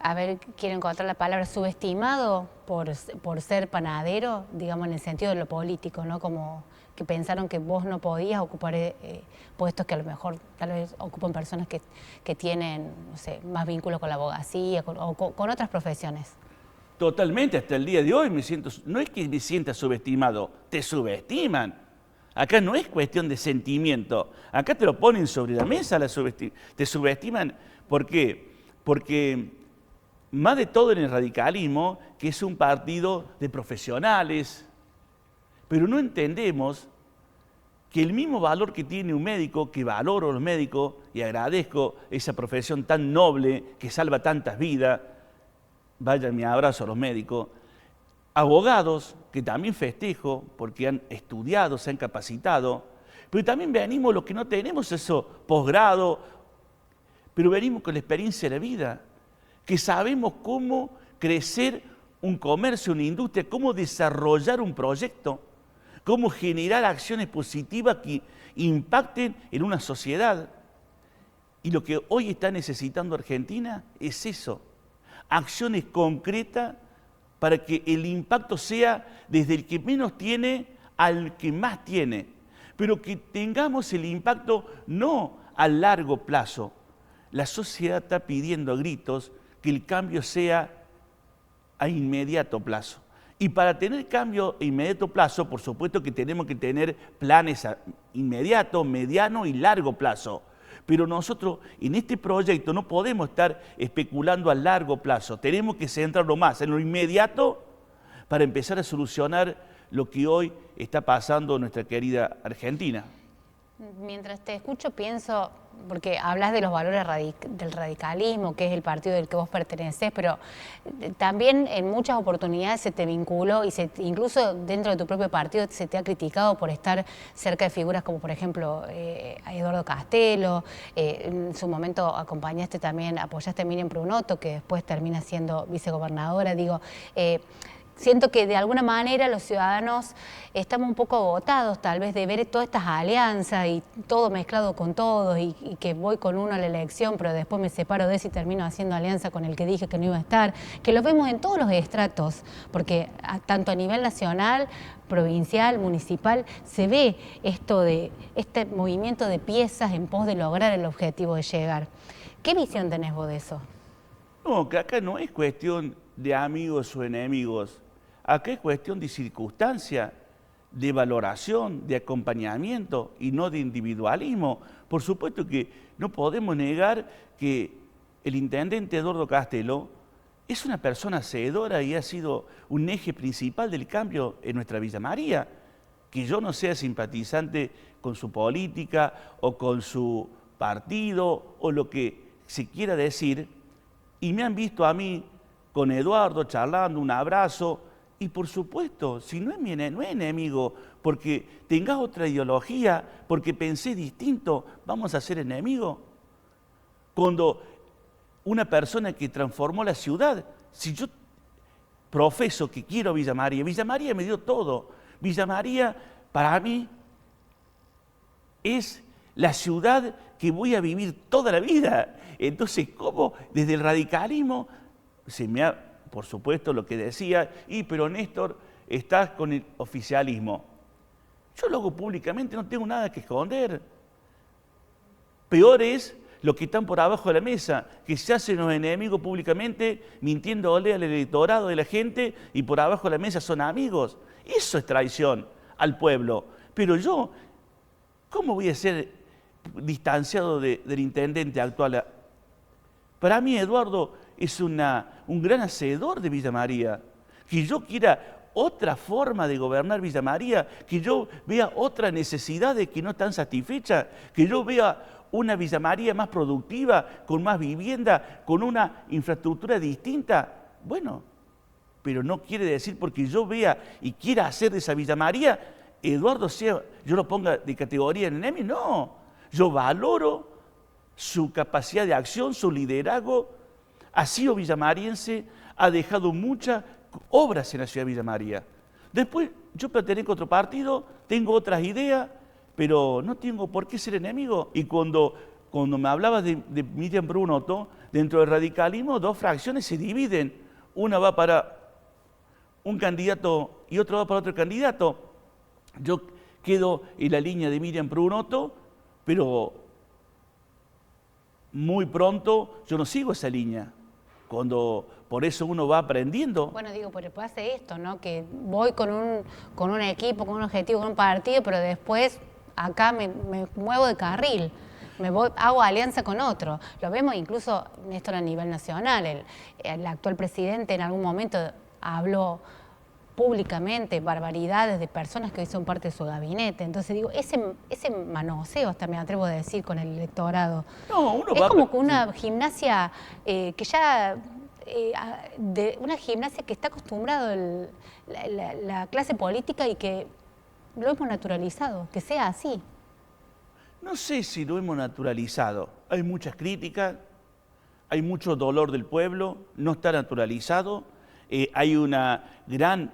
a ver, quiero encontrar la palabra, subestimado por ser panadero, digamos en el sentido de lo político, ¿no? Como que pensaron que vos no podías ocupar puestos que a lo mejor tal vez ocupan personas que tienen, no sé, más vínculo con la abogacía o con otras profesiones? Totalmente, hasta el día de hoy no es que me sienta subestimado, te subestiman. Acá no es cuestión de sentimiento, acá te lo ponen sobre la mesa, te subestiman. ¿Por qué? Porque más de todo en el radicalismo, que es un partido de profesionales, pero no entendemos que el mismo valor que tiene un médico, que valoro a los médicos y agradezco esa profesión tan noble que salva tantas vidas, vaya mi abrazo a los médicos, abogados, que también festejo porque han estudiado, se han capacitado, pero también venimos los que no tenemos eso posgrado, pero venimos con la experiencia de la vida, que sabemos cómo crecer un comercio, una industria, cómo desarrollar un proyecto, cómo generar acciones positivas que impacten en una sociedad. Y lo que hoy está necesitando Argentina es eso, acciones concretas para que el impacto sea desde el que menos tiene al que más tiene, pero que tengamos el impacto no a largo plazo. La sociedad está pidiendo a gritos que el cambio sea a inmediato plazo. Y para tener cambio a inmediato plazo, por supuesto que tenemos que tener planes a inmediato, mediano y largo plazo. Pero nosotros en este proyecto no podemos estar especulando a largo plazo. Tenemos que centrarlo más en lo inmediato para empezar a solucionar lo que hoy está pasando en nuestra querida Argentina. Mientras te escucho pienso, porque hablas de los valores del radicalismo, que es el partido del que vos pertenecés, pero también en muchas oportunidades se te vinculó y incluso dentro de tu propio partido se te ha criticado por estar cerca de figuras como por ejemplo a Eduardo Castelo, en su momento acompañaste también, apoyaste a Miriam Prunoto, que después termina siendo vicegobernadora, siento que de alguna manera los ciudadanos estamos un poco agotados tal vez de ver todas estas alianzas y todo mezclado con todo y que voy con uno a la elección pero después me separo de ese y termino haciendo alianza con el que dije que no iba a estar, que lo vemos en todos los estratos, porque tanto a nivel nacional, provincial, municipal, se ve este movimiento de piezas en pos de lograr el objetivo de llegar. ¿Qué visión tenés vos de eso? No, que acá no es cuestión de amigos o enemigos. Acá es cuestión de circunstancia, de valoración, de acompañamiento y no de individualismo. Por supuesto que no podemos negar que el intendente Eduardo Castelo es una persona hacedora y ha sido un eje principal del cambio en nuestra Villa María. Que yo no sea simpatizante con su política o con su partido o lo que se quiera decir, y me han visto a mí con Eduardo charlando, un abrazo. Y por supuesto, si no es no es enemigo, porque tengas otra ideología, porque pensé distinto, ¿vamos a ser enemigos? Cuando una persona que transformó la ciudad, si yo profeso que quiero Villa María me dio todo. Villa María, para mí, es la ciudad que voy a vivir toda la vida. Entonces, ¿cómo desde el radicalismo se me ha... Por supuesto, lo que decía, pero Néstor, estás con el oficialismo. Yo lo hago públicamente, no tengo nada que esconder. Peor es los que están por abajo de la mesa, que se hacen los enemigos públicamente, mintiéndole al electorado de la gente y por abajo de la mesa son amigos. Eso es traición al pueblo. Pero yo, ¿cómo voy a ser distanciado del intendente actual? Para mí, Eduardo es un gran hacedor de Villa María. Que yo quiera otra forma de gobernar Villa María, que yo vea otra necesidad de que no están satisfechas, que yo vea una Villa María más productiva, con más vivienda, con una infraestructura distinta. Bueno, pero no quiere decir porque yo vea y quiera hacer de esa Villa María, Eduardo sea, yo lo ponga de categoría en enemigo. No, yo valoro su capacidad de acción, su liderazgo. Ha sido villamariense, ha dejado muchas obras en la ciudad de Villa María. Después, yo pertenezco a otro partido, tengo otras ideas, pero no tengo por qué ser enemigo. Y cuando me hablabas de Miriam Prunoto, dentro del radicalismo, dos fracciones se dividen. Una va para un candidato y otra va para otro candidato. Yo quedo en la línea de Miriam Prunoto, pero muy pronto yo no sigo esa línea. Por eso uno va aprendiendo. Bueno, digo, pero después hace esto, ¿no? Que voy con un equipo, con un objetivo, con un partido, pero después acá me muevo de carril. Hago alianza con otro. Lo vemos incluso esto a nivel nacional. El actual presidente en algún momento habló públicamente barbaridades de personas que hoy son parte de su gabinete. Entonces digo, ese manoseo, hasta me atrevo a decir, con el electorado. No, uno es va como que una gimnasia que ya... de una gimnasia que está acostumbrado la clase política y que lo hemos naturalizado, que sea así. No sé si lo hemos naturalizado. Hay muchas críticas, hay mucho dolor del pueblo, no está naturalizado. Hay un gran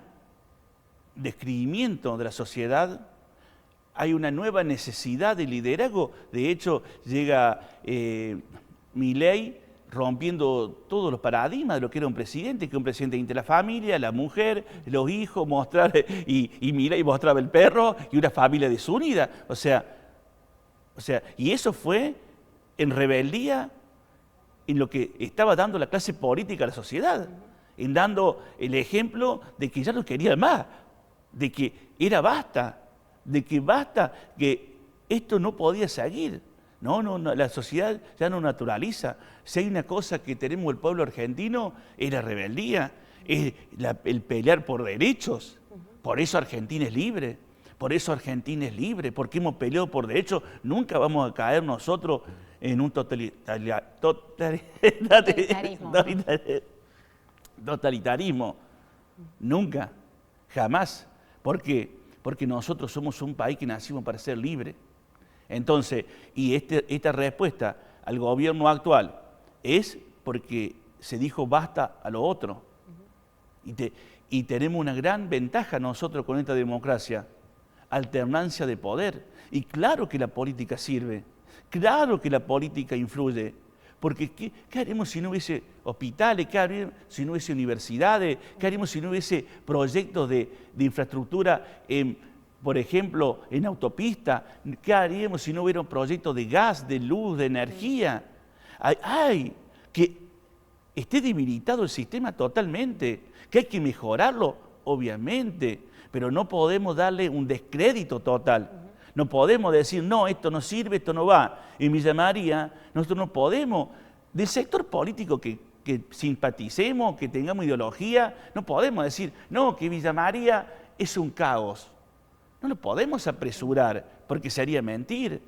descreimiento de la sociedad, hay una nueva necesidad de liderazgo. De hecho, llega Milei rompiendo todos los paradigmas de lo que era un presidente, que un presidente entre la familia, la mujer, los hijos, y Milei mostraba el perro y una familia desunida. O sea, y eso fue en rebeldía en lo que estaba dando la clase política a la sociedad, en dando el ejemplo de que ya no quería más, de que era basta, que esto no podía seguir. No, la sociedad ya no naturaliza. Si hay una cosa que tenemos el pueblo argentino, es la rebeldía, es el pelear por derechos. Por eso Argentina es libre. Por eso Argentina es libre, porque hemos peleado por derechos. Nunca vamos a caer nosotros en un totalitarismo. Nunca, jamás. ¿Por qué? Porque nosotros somos un país que nacimos para ser libre. Entonces, y esta respuesta al gobierno actual es porque se dijo basta a lo otro. Y tenemos una gran ventaja nosotros con esta democracia. Alternancia de poder. Y claro que la política sirve, claro que la política influye, porque ¿qué haremos si no hubiese hospitales? ¿Qué haremos si no hubiese universidades? ¿Qué haremos si no hubiese proyectos de infraestructura, por ejemplo, en autopista? ¿Qué haríamos si no hubiera un proyecto de gas, de luz, de energía? Que esté debilitado el sistema totalmente, que hay que mejorarlo, obviamente, pero no podemos darle un descrédito total. No podemos decir, no, esto no sirve, esto no va. En Villa María, nosotros no podemos, del sector político que simpaticemos, que tengamos ideología, no podemos decir, no, que Villa María es un caos. No lo podemos apresurar, porque sería mentir.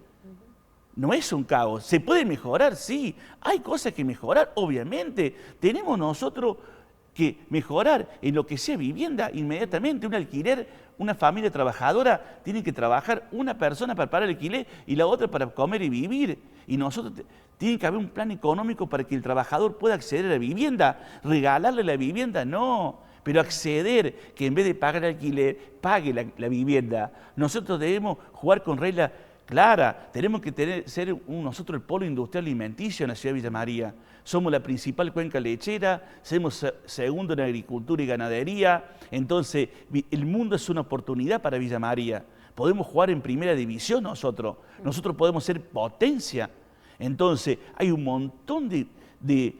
No es un caos. ¿Se puede mejorar? Sí. Hay cosas que mejorar, obviamente. Tenemos nosotros que mejorar en lo que sea vivienda inmediatamente. Un alquiler, una familia trabajadora, tiene que trabajar una persona para pagar el alquiler y la otra para comer y vivir. Y nosotros tiene que haber un plan económico para que el trabajador pueda acceder a la vivienda. Regalarle la vivienda, no. Pero acceder, que en vez de pagar el alquiler, pague la vivienda. Nosotros debemos jugar con reglas claras. Tenemos que ser nosotros el polo industrial alimenticio en la ciudad de Villa María. Somos la principal cuenca lechera, somos segundo en agricultura y ganadería. Entonces, el mundo es una oportunidad para Villa María. Podemos jugar en primera división nosotros. Nosotros podemos ser potencia. Entonces, hay un montón de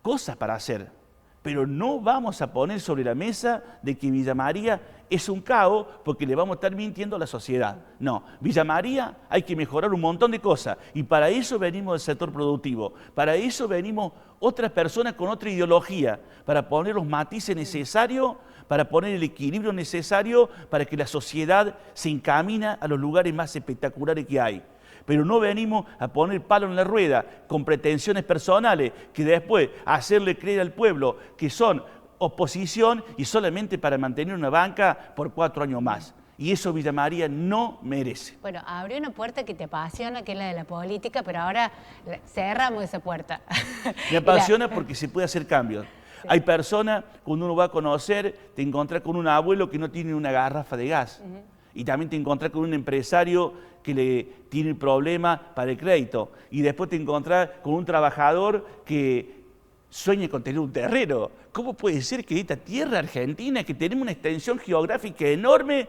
cosas para hacer. Pero no vamos a poner sobre la mesa de que Villa María es un caos porque le vamos a estar mintiendo a la sociedad. No, Villa María hay que mejorar un montón de cosas y para eso venimos del sector productivo, para eso venimos otras personas con otra ideología, para poner los matices necesarios, para poner el equilibrio necesario para que la sociedad se encamine a los lugares más espectaculares que hay. Pero no venimos a poner palo en la rueda con pretensiones personales que después hacerle creer al pueblo que son oposición y solamente para mantener una banca por 4 años más. Y eso Villa María no merece. Bueno, abrió una puerta que te apasiona, que es la de la política, pero ahora cerramos esa puerta. Me apasiona porque se puede hacer cambios. Sí. Hay personas, cuando uno va a conocer, te encuentras con un abuelo que no tiene una garrafa de gas. Y también te encontrás con un empresario que le tiene problema para el crédito. Y después te encontrás con un trabajador que sueña con tener un terreno. ¿Cómo puede ser que en esta tierra argentina, que tenemos una extensión geográfica enorme,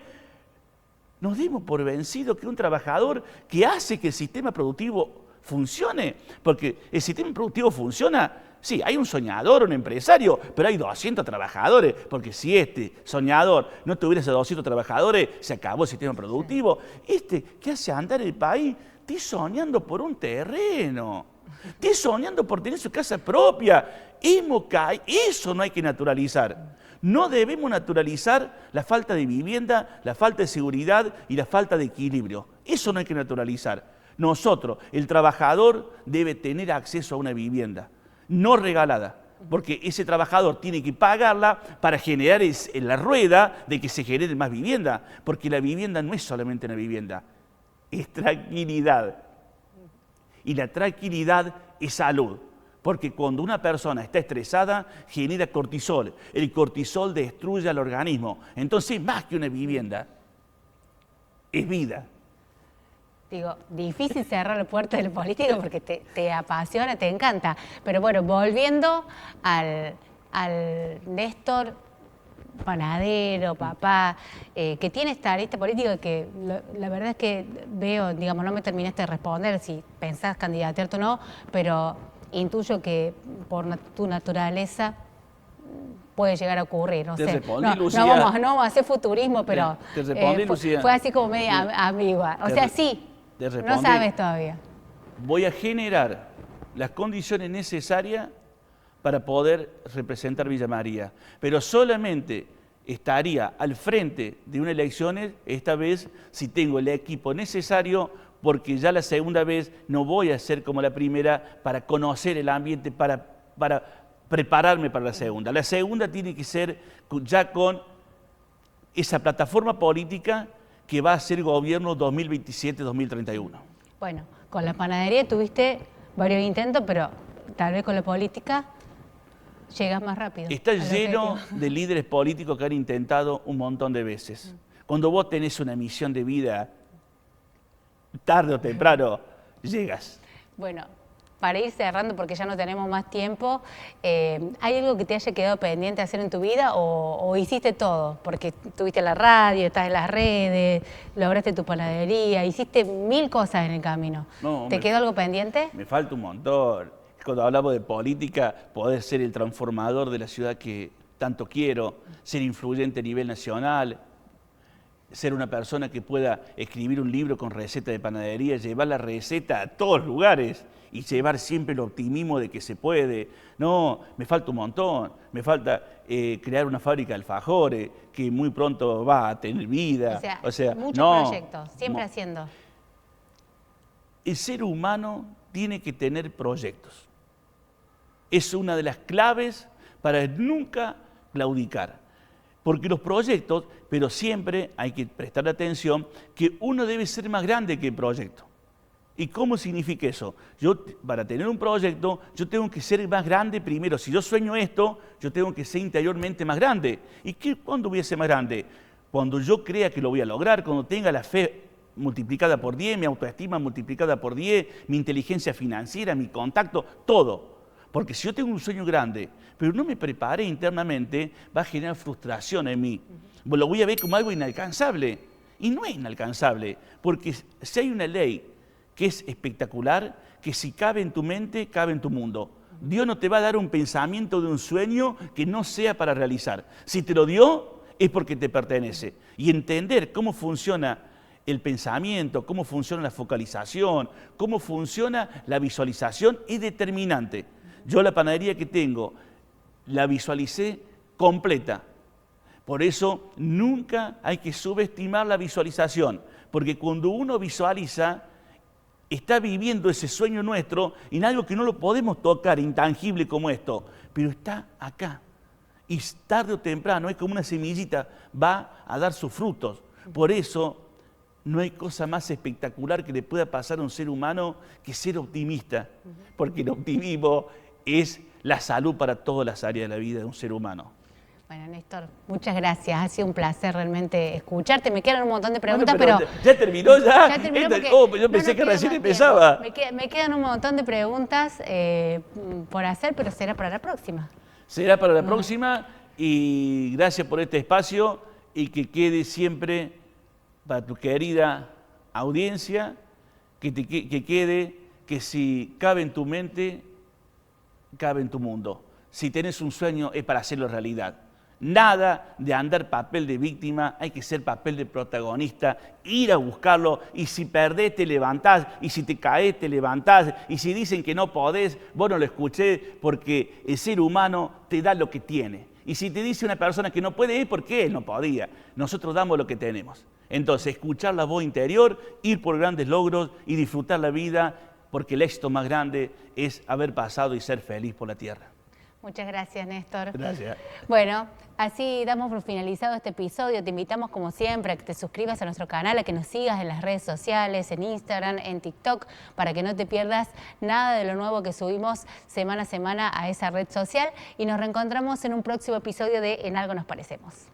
nos demos por vencido que un trabajador que hace que el sistema productivo funcione? Porque el sistema productivo funciona, sí, hay un soñador, un empresario, pero hay 200 trabajadores, porque si este soñador no tuviera esos 200 trabajadores, se acabó el sistema productivo. Este que hace andar el país, estoy soñando por un terreno. Estoy soñando por tener su casa propia. Eso no hay que naturalizar. No debemos naturalizar la falta de vivienda, la falta de seguridad y la falta de equilibrio. Eso no hay que naturalizar. Nosotros, el trabajador, debe tener acceso a una vivienda, no regalada, porque ese trabajador tiene que pagarla para generar la rueda de que se genere más vivienda, porque la vivienda no es solamente una vivienda, es tranquilidad. Y la tranquilidad es salud, porque cuando una persona está estresada, genera cortisol. El cortisol destruye al organismo. Entonces, más que una vivienda, es vida. Digo, difícil cerrar la puerta del político porque te apasiona, te encanta. Pero bueno, volviendo al Néstor panadero, papá, que tiene esta arista política que la verdad es que veo, digamos, no me terminaste de responder si pensás candidatearte o no, pero intuyo que por tu naturaleza puede llegar a ocurrir, no sé. Respondí, No Lucía. vamos a hacer futurismo, pero Te respondí, Lucía. fue así como media ambigua. O sea, sí, te no respondí. sabes todavía. Voy a generar las condiciones necesarias para poder representar Villa María, pero solamente estaría al frente de unas elecciones, esta vez si tengo el equipo necesario, porque ya la segunda vez no voy a ser como la primera para conocer el ambiente, para prepararme para la segunda. La segunda tiene que ser ya con esa plataforma política que va a ser gobierno 2027-2031. Bueno, con la panadería tuviste varios intentos, pero tal vez con la política llegas más rápido. Está al lleno objetivo. de líderes políticos que han intentado un montón de veces. Cuando vos tenés una misión de vida, tarde o temprano, llegas. Bueno, para ir cerrando, porque ya no tenemos más tiempo, ¿hay algo que te haya quedado pendiente hacer en tu vida o hiciste todo? Porque tuviste la radio, estás en las redes, lograste tu panadería, hiciste 1000 cosas en el camino. No, ¿Te quedó algo pendiente? Me falta un montón. Cuando hablamos de política, poder ser el transformador de la ciudad que tanto quiero, ser influyente a nivel nacional, ser una persona que pueda escribir un libro con receta de panadería, llevar la receta a todos lugares y llevar siempre el optimismo de que se puede. No, me falta un montón. Me falta crear una fábrica de alfajores que muy pronto va a tener vida. O sea muchos no, proyectos, siempre no. haciendo. El ser humano tiene que tener proyectos. Es una de las claves para nunca claudicar. Porque los proyectos, pero siempre hay que prestar atención que uno debe ser más grande que el proyecto. ¿Y cómo significa eso? Yo, para tener un proyecto, yo tengo que ser más grande primero. Si yo sueño esto, yo tengo que ser interiormente más grande. ¿Y cuándo voy a ser más grande? Cuando yo crea que lo voy a lograr, cuando tenga la fe multiplicada por 10, mi autoestima multiplicada por 10, mi inteligencia financiera, mi contacto, todo. Porque si yo tengo un sueño grande, pero no me preparé internamente, va a generar frustración en mí. Lo voy a ver como algo inalcanzable. Y no es inalcanzable, porque si hay una ley que es espectacular, que si cabe en tu mente, cabe en tu mundo. Dios no te va a dar un pensamiento de un sueño que no sea para realizar. Si te lo dio, es porque te pertenece. Y entender cómo funciona el pensamiento, cómo funciona la focalización, cómo funciona la visualización es determinante. Yo la panadería que tengo la visualicé completa. Por eso nunca hay que subestimar la visualización, porque cuando uno visualiza, está viviendo ese sueño nuestro en algo que no lo podemos tocar, intangible como esto, pero está acá. Y tarde o temprano, es como una semillita, va a dar sus frutos. Por eso no hay cosa más espectacular que le pueda pasar a un ser humano que ser optimista, porque el optimismo es la salud para todas las áreas de la vida de un ser humano. Bueno, Néstor, muchas gracias. Ha sido un placer realmente escucharte. Me quedan un montón de preguntas, Bueno, pero... ¿Ya terminó ya? Ya terminó porque Yo pensé no que queda recién más empezaba. tiempo. Me quedan un montón de preguntas por hacer, pero será para la próxima. Será para la próxima y gracias por este espacio y que quede siempre para tu querida audiencia, que quede que si cabe en tu mente, cabe en tu mundo. Si tenés un sueño es para hacerlo realidad. Nada de andar papel de víctima, hay que ser papel de protagonista, ir a buscarlo y si perdés te levantás y si te caes te levantás y si dicen que no podés, vos no lo escuché porque el ser humano te da lo que tiene. Y si te dice una persona que no puede ir, ¿por qué él no podía? Nosotros damos lo que tenemos. Entonces, escuchar la voz interior, ir por grandes logros y disfrutar la vida porque el éxito más grande es haber pasado y ser feliz por la tierra. Muchas gracias, Néstor. Gracias. Bueno, así damos por finalizado este episodio. Te invitamos, como siempre, a que te suscribas a nuestro canal, a que nos sigas en las redes sociales, en Instagram, en TikTok, para que no te pierdas nada de lo nuevo que subimos semana a semana a esa red social. Y nos reencontramos en un próximo episodio de En Algo Nos Parecemos.